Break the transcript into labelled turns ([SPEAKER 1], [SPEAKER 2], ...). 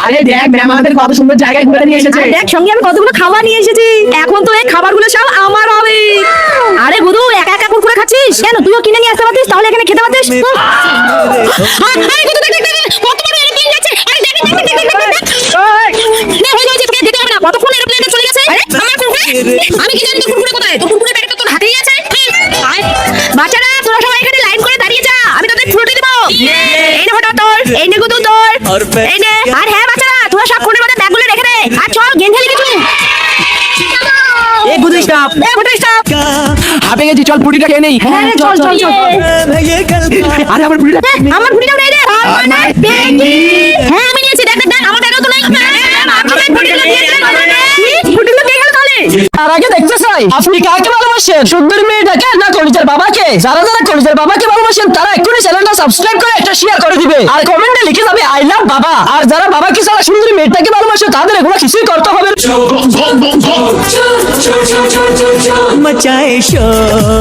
[SPEAKER 1] আরে দেখ ম্যাম আমাদের কত সুন্দর জায়গায় ঘুরে নিয়ে এসেছে।
[SPEAKER 2] দেখ সঙ্গে আমি কতগুলো খাবার নিয়ে এসেছি। এখন তো এই খাবারগুলো সব আমার হবে। আরে গুদু একা একা কুরকুরে খাচ্ছিস কেন? তুইও কিনে নিয়ে আসতে পারতিস, তাহলে এখানে খেতে পারতিস। আরে গুদু দেখ দেখ দেখ কত বড় এরোপ্লেন যাচ্ছে। আরে দেখ দেখ দেখ দেখ দেখ নে হয়ে যাচ্ছে, তোকে দিতে হবে না। কতক্ষণ এরোপ্লেনে চলে গেছে। আরে আমার কুরকুরে, আমি কি জানি তোর কুরকুরে কোথায়? তোর কুরকুরে প্যাকেটটা তোর হাতেই আছে। বাচ্চারা তোরা সবাই এখানে লাইন করে দাঁড়িয়ে যা, আমি তোদের ফ্রুটি দেব। এই নে হঠাৎ তোর, এই নে গুদু তোর, এই নে। আর হ্যাঁ বাচ্চারা তোরা সব ফোনের মধ্যে ব্যাগগুলো রেখে দে। আর চল গেম খেলি কিছু।
[SPEAKER 1] এই গুদু স্টপ,
[SPEAKER 2] এ ফটো স্টপ।
[SPEAKER 1] হাঁপে গেছি, চল পুরিটা খেয়ে নেই।
[SPEAKER 2] হ্যাঁ চল চল চল।
[SPEAKER 1] আরে আমার পুরিটা
[SPEAKER 2] আমার ঘুড়িটাও নেই রে। মানে পেঙ্গি। হ্যাঁ আমি নিয়েছি, দেখ দেখ দেখ আমার টাকাও তো নাই। আপনি ঘুড়িগুলো দিয়েছেন আমাকে। ঘুড়িগুলো কে গেল তাহলে?
[SPEAKER 3] তার আগে দেখতে চাই আপনি কাকে ভালোবাসেন, সুন্দর মেয়েটাকে না কলেজের বাবাকে? যারা যারা কলেজের বাবাকে ভালোবাসেন তারা এক্ষুনি চ্যানেলটা সাবস্ক্রাইব করে একটা শেয়ার করে দিবে, আর কমেন্টে লিখে যাবে আই লাভ বাবা। আর যারা বাবাকে ছাড়া সুন্দর মেয়েটাকে ভালোবাসে তাদের এগুলো কিছুই করতে হবে না।
[SPEAKER 4] मचाए शोर